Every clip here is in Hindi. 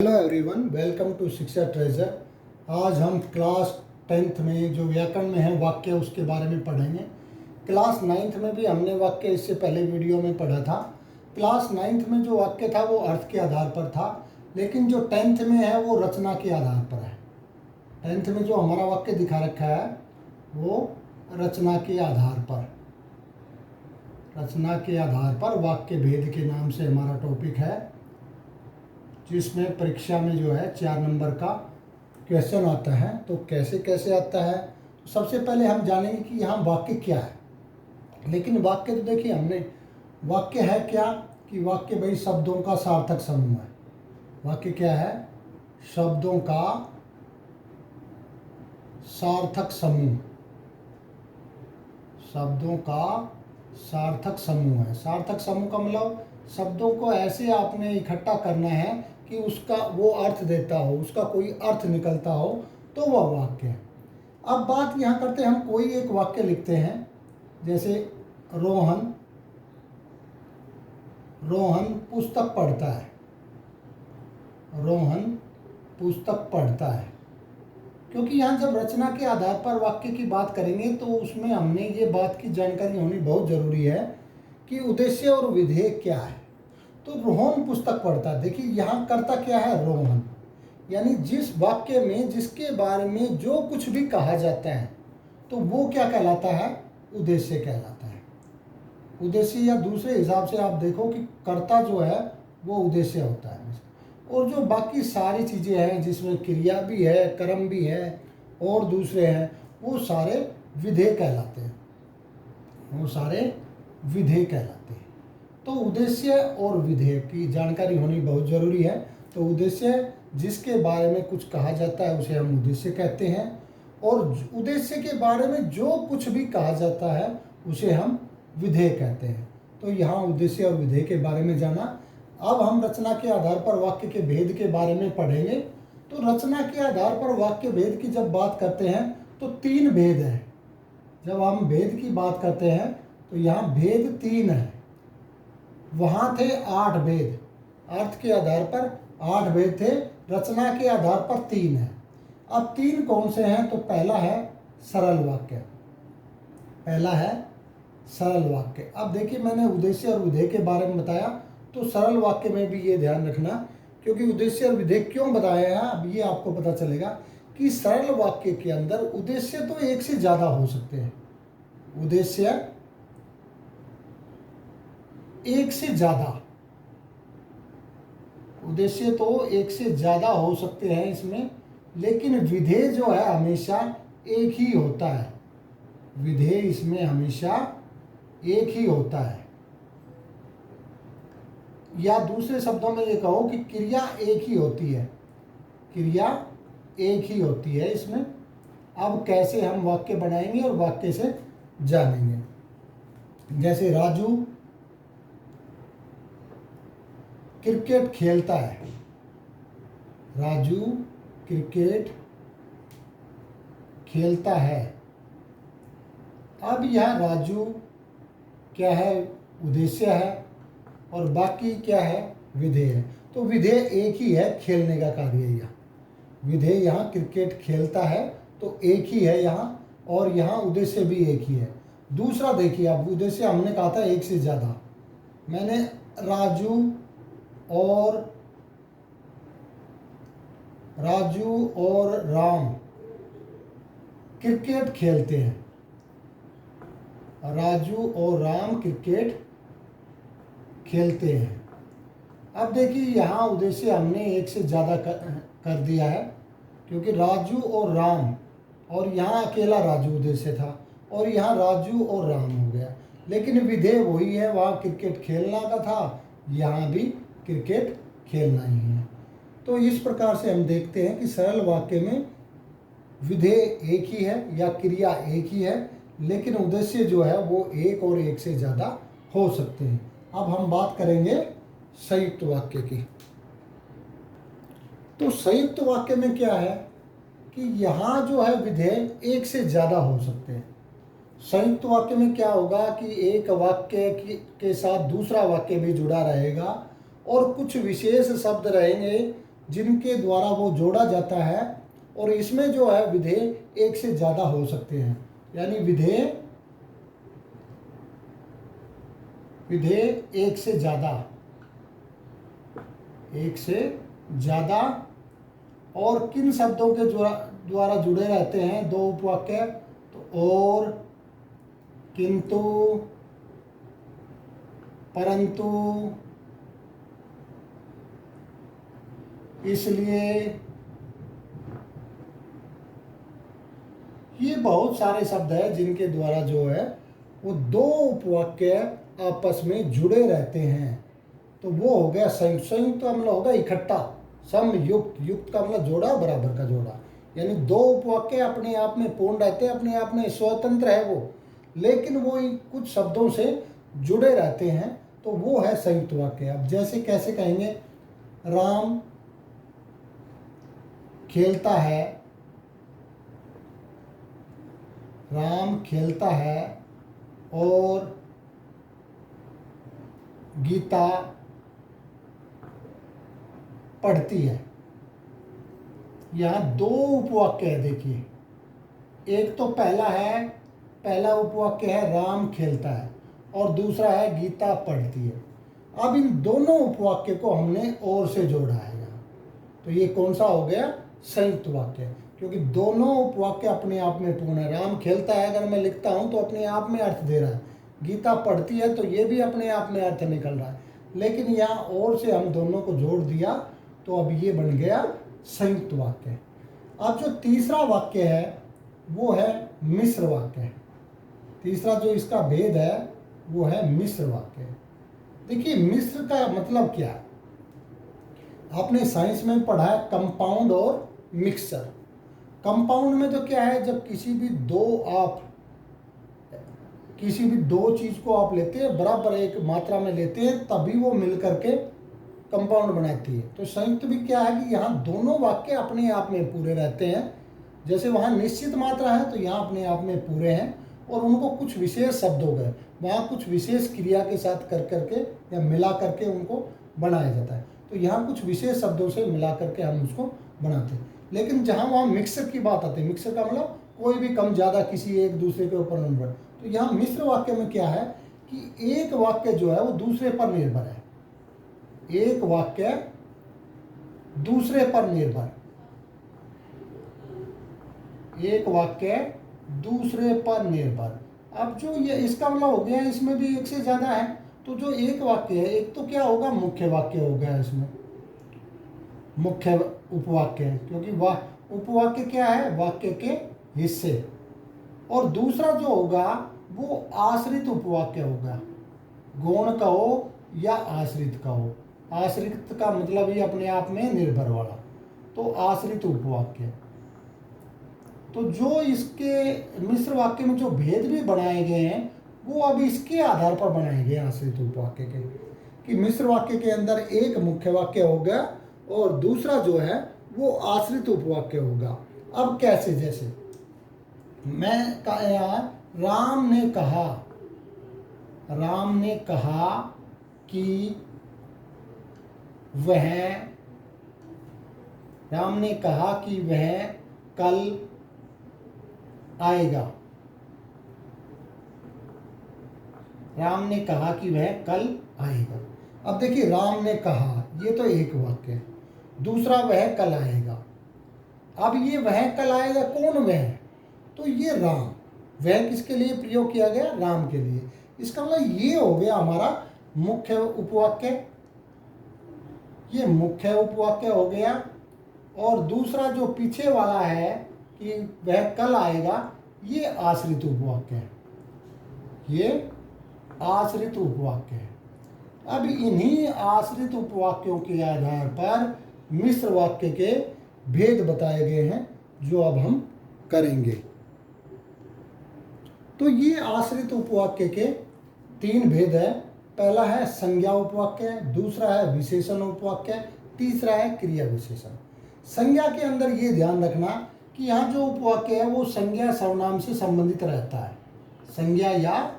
हेलो एवरीवन, वेलकम टू शिक्षा ट्रेजर। आज हम क्लास 10th में जो व्याकरण में है वाक्य उसके बारे में पढ़ेंगे। क्लास 9th में भी हमने वाक्य इससे पहले वीडियो में पढ़ा था। क्लास 9th में जो वाक्य था वो अर्थ के आधार पर था, लेकिन जो 10th में है वो रचना के आधार पर है। 10th में जो हमारा वाक्य दिखा रखा है वो रचना के आधार पर वाक्य भेद के नाम से हमारा टॉपिक है, जिसमें परीक्षा में जो है 4 नंबर का क्वेश्चन आता है। तो कैसे कैसे आता है, तो सबसे पहले हम जानेंगे कि यहाँ वाक्य क्या है। लेकिन वाक्य तो देखिए, हमने वाक्य है क्या कि वाक्य भाई शब्दों का सार्थक समूह है। वाक्य क्या है? शब्दों का सार्थक समूह। शब्दों का सार्थक समूह है। सार्थक समूह का मतलब शब्दों को ऐसे आपने इकट्ठा करना है कि उसका वो अर्थ देता हो, उसका कोई अर्थ निकलता हो, तो वह वाक्य है। अब बात यहाँ करते हैं, हम कोई एक वाक्य लिखते हैं, जैसे रोहन पुस्तक पढ़ता है। रोहन पुस्तक पढ़ता है। क्योंकि यहाँ जब रचना के आधार पर वाक्य की बात करेंगे तो उसमें हमने ये बात की जानकारी होनी बहुत ज़रूरी है कि उद्देश्य और विधेय क्या है। तो रोहन पुस्तक पढ़ता है, देखिए यहाँ करता क्या है? रोहन, यानी जिस वाक्य में जिसके बारे में जो कुछ भी कहा जाता है तो वो क्या कहलाता है? उद्देश्य कहलाता है। उद्देश्य, या दूसरे हिसाब से आप देखो कि कर्ता जो है वो उद्देश्य होता है, और जो बाकी सारी चीज़ें हैं जिसमें क्रिया भी है, कर्म भी है और दूसरे हैं, वो सारे विधेय कहलाते हैं। तो उद्देश्य और विधेय की जानकारी होनी बहुत ज़रूरी है। तो उद्देश्य, जिसके बारे में कुछ कहा जाता है उसे हम उद्देश्य कहते हैं, और उद्देश्य के बारे में जो कुछ भी कहा जाता है उसे हम विधेय कहते हैं। तो यहाँ उद्देश्य और विधेय के बारे में जाना। अब हम रचना के आधार पर वाक्य के भेद के बारे में पढ़ेंगे। तो रचना के आधार पर वाक्य भेद की जब बात करते हैं तो 3 भेद हैं। जब हम भेद की बात करते हैं तो यहाँ भेद 3 है। वहाँ थे 8 भेद। अर्थ के आधार पर 8 भेद थे, रचना के आधार पर 3 है। अब 3 कौन से हैं? तो पहला है सरल वाक्य। अब देखिए, मैंने उद्देश्य और विधेय के बारे में बताया, तो सरल वाक्य में भी ये ध्यान रखना, क्योंकि उद्देश्य और विधेय क्यों बताया है अब ये आपको पता चलेगा कि सरल वाक्य के अंदर उद्देश्य तो एक से ज़्यादा हो सकते हैं। उद्देश्य तो एक से ज़्यादा हो सकते हैं इसमें, लेकिन विधेय जो है हमेशा एक ही होता है। विधेय इसमें हमेशा एक ही होता है, या दूसरे शब्दों में ये कहो कि क्रिया एक ही होती है इसमें। अब कैसे हम वाक्य बनाएंगे और वाक्य से जानेंगे। जैसे राजू क्रिकेट खेलता है। राजू क्रिकेट खेलता है। अब यह राजू क्या है? उद्देश्य है, और बाकी क्या है? विधेय है। तो विधेय एक ही है, खेलने का कार्य है यहाँ। विधेय यहाँ क्रिकेट खेलता है तो एक ही है यहाँ, और यहाँ उद्देश्य भी एक ही है। दूसरा देखिए, अब उद्देश्य हमने कहा था एक से ज़्यादा। मैंने राजू और राम क्रिकेट खेलते हैं। राजू और राम क्रिकेट खेलते हैं। अब देखिए, यहाँ उद्देश्य हमने एक से ज़्यादा कर दिया है, क्योंकि राजू और राम, और यहाँ अकेला राजू उद्देश्य था, और यहाँ राजू और राम हो गया। लेकिन विधेय वही है, वहाँ क्रिकेट खेलना का था, यहाँ भी क्रिकेट खेलना ही है। तो इस प्रकार से हम देखते हैं कि सरल वाक्य में विधेय एक ही है या क्रिया एक ही है, लेकिन उद्देश्य जो है वो एक और एक से ज़्यादा हो सकते हैं। अब हम बात करेंगे संयुक्त वाक्य की। तो संयुक्त वाक्य में क्या है कि यहाँ जो है विधेय एक से ज़्यादा हो सकते हैं। संयुक्त वाक्य में क्या होगा कि एक वाक्य के साथ दूसरा वाक्य भी जुड़ा रहेगा, और कुछ विशेष शब्द रहेंगे जिनके द्वारा वो जोड़ा जाता है, और इसमें जो है विधेय एक से ज़्यादा हो सकते हैं, यानी विधेय एक से ज़्यादा। और किन शब्दों के द्वारा जुड़े रहते हैं दो उपवाक्य? तो और, किंतु, परंतु, इसलिए। ये बहुत सारे शब्द हैं जिनके द्वारा जो है वो दो उपवाक्य आपस में जुड़े रहते हैं। तो वो हो गया संयुक्त। संयुक्त का मतलब होगा इकट्ठा। समयुक्त, युक्त का मतलब जोड़ा, बराबर का जोड़ा। यानी दो उपवाक्य अपने आप में पूर्ण रहते हैं, अपने आप में स्वतंत्र है वो, लेकिन वो कुछ शब्दों से जुड़े रहते हैं, तो वो है संयुक्त वाक्य। अब जैसे कैसे कहेंगे? राम खेलता है, राम खेलता है और गीता पढ़ती है। यहाँ दो उपवाक्य है, देखिए। एक तो पहला उपवाक्य है राम खेलता है, और दूसरा है गीता पढ़ती है। अब इन दोनों उपवाक्य को हमने और से जोड़ा है यहाँ, तो ये कौन सा हो गया? संयुक्त वाक्य, क्योंकि दोनों उपवाक्य अपने आप में पूर्ण है। राम खेलता है अगर मैं लिखता हूँ तो अपने आप में अर्थ दे रहा है, गीता पढ़ती है तो ये भी अपने आप में अर्थ निकल रहा है, लेकिन यहाँ और से हम दोनों को जोड़ दिया, तो अब ये बन गया संयुक्त वाक्य। अब जो तीसरा वाक्य है वो है मिश्र वाक्य। तीसरा जो इसका भेद है वो है मिश्र वाक्य। देखिए, मिश्र का मतलब क्या है? आपने साइंस में पढ़ा है कंपाउंड और मिक्सचर। कंपाउंड में तो क्या है, जब किसी भी दो चीज को आप लेते हैं, बराबर एक मात्रा में लेते हैं, तभी वो मिल करके कंपाउंड बनाती है। तो संयुक्त भी क्या है कि यहाँ दोनों वाक्य अपने आप में पूरे रहते हैं। जैसे वहाँ निश्चित मात्रा है तो यहाँ अपने आप में पूरे हैं, और उनको कुछ विशेष शब्द हो गए, वहाँ कुछ विशेष क्रिया के साथ कर करके या मिला करके उनको बनाया जाता है। तो यहाँ कुछ विशेष शब्दों से मिला करके हम उसको बनाते हैं। लेकिन जहाँ वहाँ मिक्सर की बात आती है, मिक्सर का मतलब कोई भी कम ज़्यादा किसी एक दूसरे के ऊपर निर्भर। तो यहाँ मिश्र वाक्य में क्या है कि एक वाक्य जो है वो दूसरे पर निर्भर है, एक वाक्य दूसरे पर निर्भर, एक वाक्य दूसरे पर निर्भर। अब जो ये इसका मतलब हो गया, इसमें भी एक से ज्यादा है, तो जो एक वाक्य है, एक तो क्या होगा, मुख्य वाक्य हो गया, इसमें मुख्य उपवाक्य है, क्योंकि उपवाक्य क्या है, वाक्य के हिस्से। और दूसरा जो होगा वो आश्रित उपवाक्य होगा, गौण कहो या आश्रित कहो। आश्रित का मतलब ही अपने आप में निर्भर वाला, तो आश्रित उपवाक्य। तो जो इसके मिश्र वाक्य में जो भेद भी बनाए गए हैं वो अब इसके आधार पर बनाए गए आश्रित उपवाक्य के, कि मिश्र वाक्य के अंदर एक मुख्य वाक्य होगा और दूसरा जो है वो आश्रित उपवाक्य होगा। अब कैसे? जैसे मैं यहाँ राम ने कहा कि वह कल आएगा। राम ने कहा कि वह कल आएगा। अब देखिए, राम ने कहा, ये तो एक वाक्य है। दूसरा, वह कल आएगा। अब ये वह कल आएगा, कौन वह? तो ये राम, वह किसके लिए प्रयोग किया गया? राम के लिए। इसका मतलब ये हो गया हमारा मुख्य उपवाक्य, ये मुख्य उपवाक्य हो गया। और दूसरा जो पीछे वाला है कि वह कल आएगा, ये आश्रित उपवाक्य है, ये आश्रित उपवाक्य है। अब इन्हीं आश्रित उपवाक्यों के आधार पर मिश्र वाक्य के भेद बताए गए हैं, जो अब हम करेंगे। तो ये आश्रित उपवाक्य के तीन भेद है। पहला है संज्ञा उपवाक्य, दूसरा है विशेषण उपवाक्य, तीसरा है क्रिया विशेषण। संज्ञा के अंदर ये ध्यान रखना कि यहाँ जो उपवाक्य है वो संज्ञा सर्वनाम से संबंधित रहता है, संज्ञा या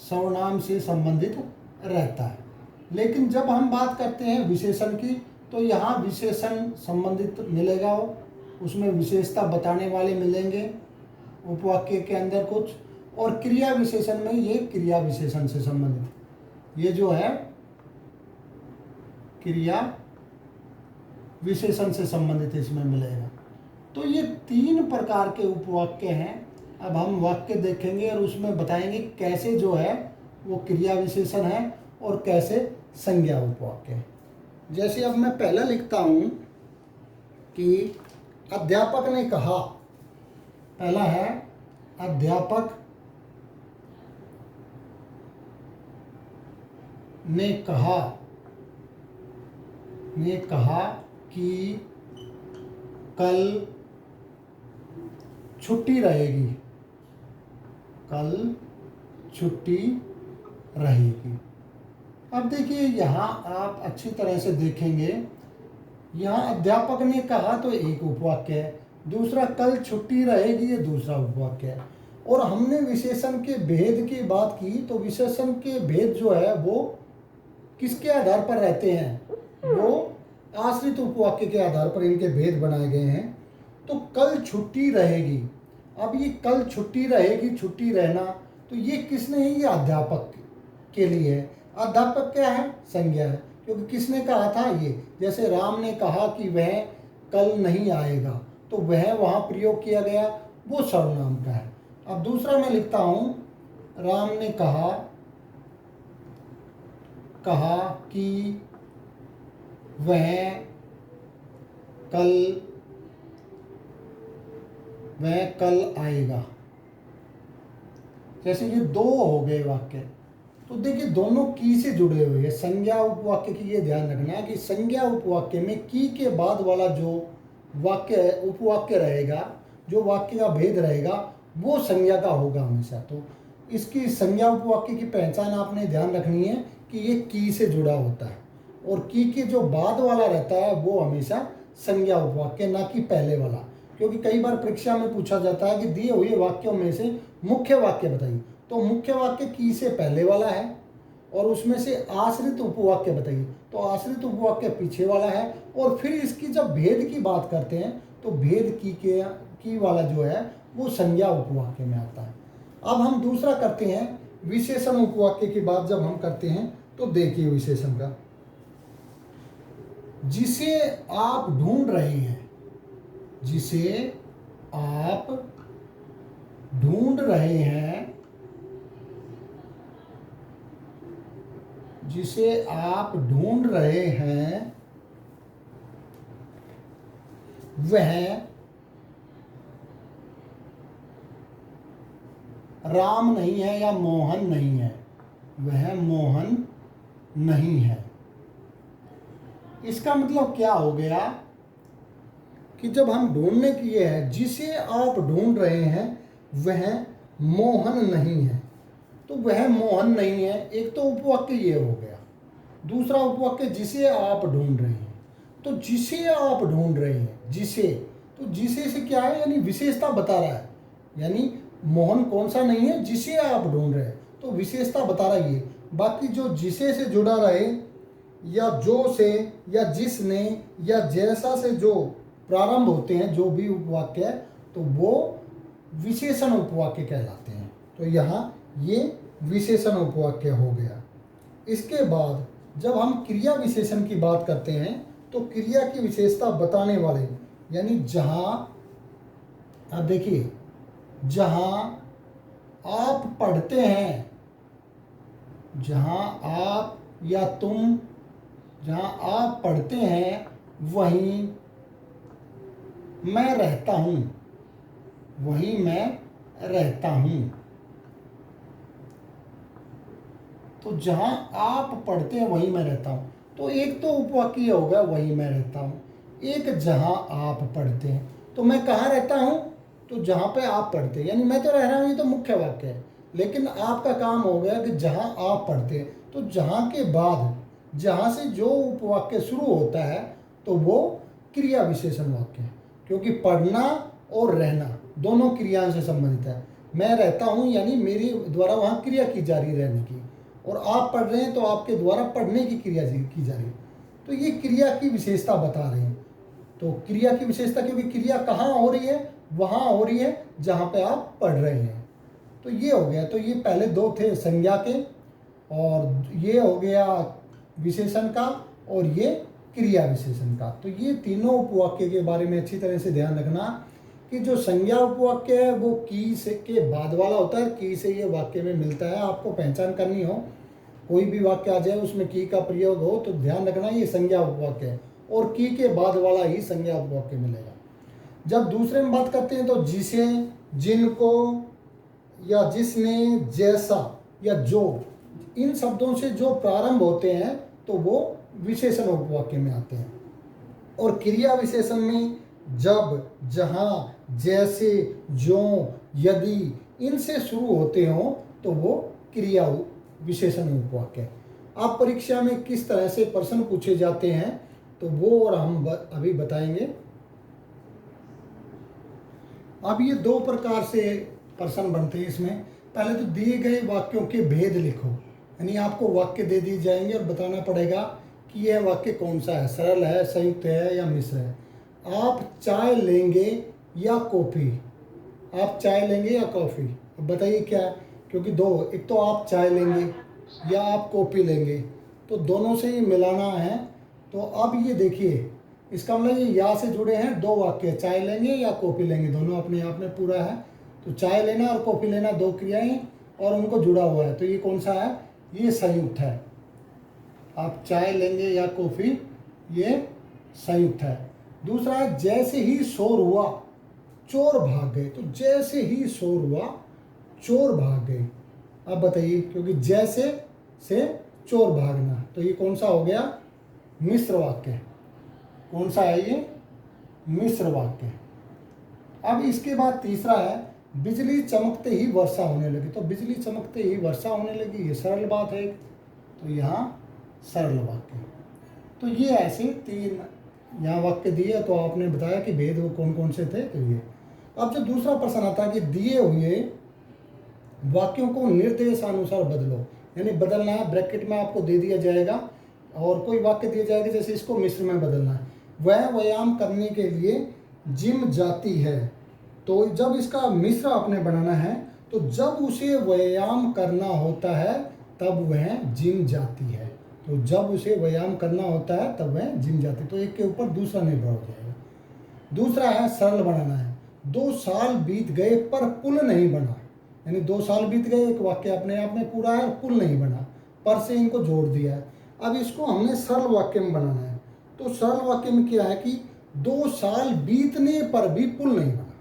सर्वनाम से संबंधित रहता है। लेकिन जब हम बात करते हैं विशेषण की, तो यहाँ विशेषण संबंधित मिलेगा, उसमें विशेषता बताने वाले मिलेंगे उपवाक्य के अंदर कुछ, और क्रिया विशेषण में ये क्रिया विशेषण से संबंधित, ये जो है क्रिया विशेषण से संबंधित इसमें मिलेगा। तो ये 3 प्रकार के उपवाक्य हैं। अब हम वाक्य देखेंगे और उसमें बताएंगे कैसे जो है वो क्रिया विशेषण है और कैसे संज्ञा उपवाक्य है। जैसे अब मैं पहला लिखता हूँ कि अध्यापक ने कहा, पहला है अध्यापक ने कहा कि कल छुट्टी रहेगी, कल छुट्टी रहेगी। अब देखिए यहाँ आप अच्छी तरह से देखेंगे, यहाँ अध्यापक ने कहा तो एक उपवाक्य है, दूसरा कल छुट्टी रहेगी ये दूसरा उपवाक्य है। और हमने विशेषण के भेद की बात की, तो विशेषण के भेद जो है वो किसके आधार पर रहते हैं, वो आश्रित उपवाक्य के आधार पर इनके भेद बनाए गए हैं। तो कल छुट्टी रहेगी, अब ये कल छुट्टी रहेगी, छुट्टी रहना, तो ये किसने है, ये अध्यापक के लिए है। अध्यापक क्या है, संज्ञा है, क्योंकि किसने कहा था ये, जैसे राम ने कहा कि वह कल नहीं आएगा, तो वह वहाँ प्रयोग किया गया, वो सर्वनाम का है। अब दूसरा मैं लिखता हूँ, राम ने कहा कि वह कल आएगा। जैसे ये 2 हो गए वाक्य, तो देखिए दोनों की से जुड़े हुए हैं। संज्ञा उपवाक्य की ये ध्यान रखना कि संज्ञा उपवाक्य में की के बाद वाला जो वाक्य उपवाक्य रहेगा, जो वाक्य का भेद रहेगा, वो संज्ञा का होगा हमेशा। तो इसकी संज्ञा उपवाक्य की पहचान आपने ध्यान रखनी है कि ये की से जुड़ा होता है, और की के जो बाद वाला रहता है वो हमेशा संज्ञा उपवाक्य, ना कि पहले वाला। क्योंकि कई बार परीक्षा में पूछा जाता है कि दिए हुए वाक्यों में से मुख्य वाक्य बताइए, तो मुख्य वाक्य की से पहले वाला है, और उसमें से आश्रित उपवाक्य बताइए, तो आश्रित उपवाक्य पीछे वाला है। और फिर इसकी जब भेद की बात करते हैं तो भेद की वाला जो है वो संज्ञा उपवाक्य में आता है। अब हम दूसरा करते हैं, विशेषण उपवाक्य की बात जब हम करते हैं तो देखिए विशेषण का, जिसे आप ढूंढ रहे हैं, जिसे आप ढूंढ रहे हैं, जिसे आप ढूंढ रहे हैं वह राम नहीं है या मोहन नहीं है, वह मोहन नहीं है। इसका मतलब क्या हो गया कि जब हम ढूंढने की ये है, जिसे आप ढूंढ रहे हैं वह मोहन नहीं है, तो वह मोहन नहीं है, एक तो उपवाक्य ये हो गया। दूसरा उपवाक्य जिसे आप ढूंढ रहे हैं, तो जिसे आप ढूंढ रहे हैं, जिसे, तो जिसे से क्या है, यानी विशेषता बता रहा है, यानी मोहन कौन सा नहीं है, जिसे आप ढूंढ रहे हैं, तो विशेषता बता रहा है ये। बाकी जो जिसे से जुड़ा रहे, या जो से, या जिसने, या जैसा से जो प्रारंभ होते हैं जो भी उपवाक्य है, तो वो विशेषण उपवाक्य कहलाते हैं। तो यहाँ ये विशेषण उपवाक्य हो गया। इसके बाद जब हम क्रिया विशेषण की बात करते हैं तो क्रिया की विशेषता बताने वाले, यानी जहाँ, अब देखिए, जहाँ आप पढ़ते हैं, जहाँ आप या तुम, जहाँ आप पढ़ते हैं वहीं मैं रहता हूँ, वहीं मैं रहता हूँ। तो जहाँ आप पढ़ते हैं वहीं मैं रहता हूँ, तो एक तो उपवाक्य होगा वहीं मैं रहता हूँ, एक जहाँ आप पढ़ते हैं, तो मैं कहाँ रहता हूँ, तो जहाँ पे आप पढ़ते हैं, यानी मैं तो रह रहा हूँ, ये तो मुख्य वाक्य है। लेकिन आपका काम हो गया कि जहाँ आप पढ़ते हैं, तो जहाँ के बाद जहाँ से जो उपवाक्य शुरू होता है तो वो क्रिया विशेषण वाक्य है, क्योंकि पढ़ना और रहना दोनों क्रियाओं से संबंधित है। मैं रहता हूँ यानी मेरी द्वारा वहाँ क्रिया की जा रही रहने की, और आप पढ़ रहे हैं तो आपके द्वारा पढ़ने की क्रिया की जा रही है। तो ये क्रिया की विशेषता बता रहे हैं। तो क्रिया की विशेषता, क्योंकि क्रिया कहाँ हो रही है, वहाँ हो रही है जहाँ पे आप पढ़ रहे हैं। तो ये हो गया। तो ये पहले दो थे संज्ञा के, और ये हो गया विशेषण का, और ये क्रिया विशेषण का। तो ये तीनों उपवाक्य के बारे में अच्छी तरह से ध्यान रखना कि जो संज्ञा उपवाक्य है वो की से के बाद वाला होता है, की से ये वाक्य में मिलता है। आपको पहचान करनी हो, कोई भी वाक्य आ जाए उसमें की का प्रयोग हो तो ध्यान रखना ये संज्ञा उपवाक्य है, और की के बाद वाला ही संज्ञा उपवाक्य मिलेगा। जब दूसरे में बात करते हैं तो जिसे, जिनको, या जिसने, जैसा या जो, इन शब्दों से जो प्रारंभ होते हैं तो वो विशेषण उपवाक्य में आते हैं। और क्रिया विशेषण में जब, जहाँ, जैसे, जो, यदि, इनसे शुरू होते हों तो वो क्रिया विशेषण उपवाक्य है। आप परीक्षा में किस तरह से प्रश्न पूछे जाते हैं तो वो और हम अभी बताएंगे। अब ये दो प्रकार से प्रश्न बनते हैं इसमें। पहले तो दिए गए वाक्यों के भेद लिखो, यानी आपको वाक्य दे दिए जाएंगे और बताना पड़ेगा कि यह वाक्य कौन सा है, सरल है, संयुक्त है या मिश्र है। आप चाय लेंगे या कॉफ़ी, आप चाय लेंगे या कॉफ़ी, अब बताइए क्या है, क्योंकि दो, एक तो आप चाय लेंगे या आप कॉफ़ी लेंगे, तो दोनों से ही मिलाना है। तो अब ये देखिए, इसका मतलब ये या से जुड़े हैं दो वाक्य, चाय लेंगे या कॉफ़ी लेंगे, दोनों अपने आप में पूरा है। तो चाय लेना और कॉफ़ी लेना दो क्रियाएं और उनको जुड़ा हुआ है, तो ये कौन सा है, ये संयुक्त है। आप चाय लेंगे या कॉफ़ी, ये संयुक्त है। दूसरा है जैसे ही शोर हुआ चोर भाग गए, तो जैसे ही शोर हुआ चोर भाग गए। अब बताइए, क्योंकि जैसे से चोर भागना, तो ये कौन सा हो गया, मिश्र वाक्य। कौन सा है ये, मिश्र वाक्य। अब इसके बाद तीसरा है बिजली चमकते ही वर्षा होने लगी, तो बिजली चमकते ही वर्षा होने लगी, ये सरल बात है, तो यहाँ सरल वाक्य। तो ये ऐसे तीन यहाँ वाक्य दिए, तो आपने बताया कि भेद वो कौन कौन से थे, तो ये। अब जो दूसरा प्रश्न आता है कि दिए हुए वाक्यों को निर्देशानुसार बदलो, यानी बदलना है, ब्रैकेट में आपको दे दिया जाएगा और कोई वाक्य दिया जाएगा, जैसे इसको मिश्र में बदलना है। वह व्यायाम करने के लिए जिम जाती है, तो जब इसका मिश्र आपने बनाना है तो जब उसे व्यायाम करना होता है तब वह जिम जाती है, तो जब उसे व्यायाम करना होता है तब वह जिम जाती है, तो एक के ऊपर दूसरा निर्भर हो जाएगा। दूसरा है सरल बनाना है, 2 साल बीत गए पर पुल नहीं बना, यानी 2 साल बीत गए, एक वाक्य अपने आप में पूरा है, पुल नहीं बना, पर से इनको जोड़ दिया है। अब इसको हमने सरल वाक्य में बनाना है, तो सरल वाक्य में क्या है कि 2 साल बीतने पर भी पुल नहीं बना,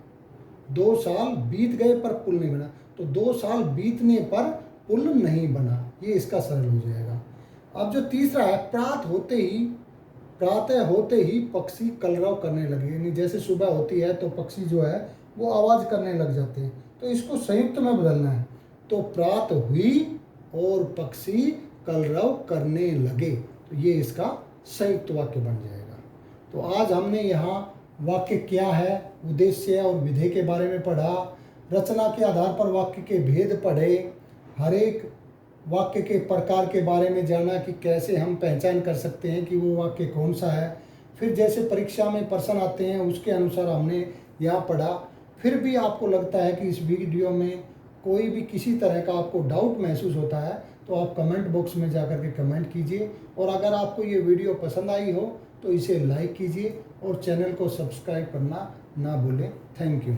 2 साल बीत गए पर पुल नहीं बना, तो 2 साल बीतने पर पुल नहीं बना, ये इसका सरल हो जाएगा। अब जो तीसरा है प्रातः होते ही पक्षी कलरव करने लगे, यानी जैसे सुबह होती है तो पक्षी जो है वो आवाज़ करने लग जाते हैं, तो इसको संयुक्त में बदलना है, तो प्रात हुई और पक्षी कलरव करने लगे, तो ये इसका संयुक्त वाक्य बन जाएगा। तो आज हमने यहाँ वाक्य क्या है, उद्देश्य और विधेय के बारे में पढ़ा, रचना के आधार पर वाक्य के भेद पढ़े, हर एक वाक्य के प्रकार के बारे में जाना कि कैसे हम पहचान कर सकते हैं कि वो वाक्य कौन सा है। फिर जैसे परीक्षा में प्रश्न आते हैं उसके अनुसार हमने यहाँ पढ़ा। फिर भी आपको लगता है कि इस वीडियो में कोई भी किसी तरह का आपको डाउट महसूस होता है तो आप कमेंट बॉक्स में जाकर के कमेंट कीजिए, और अगर आपको ये वीडियो पसंद आई हो तो इसे लाइक कीजिए और चैनल को सब्सक्राइब करना ना भूलें। Thank you.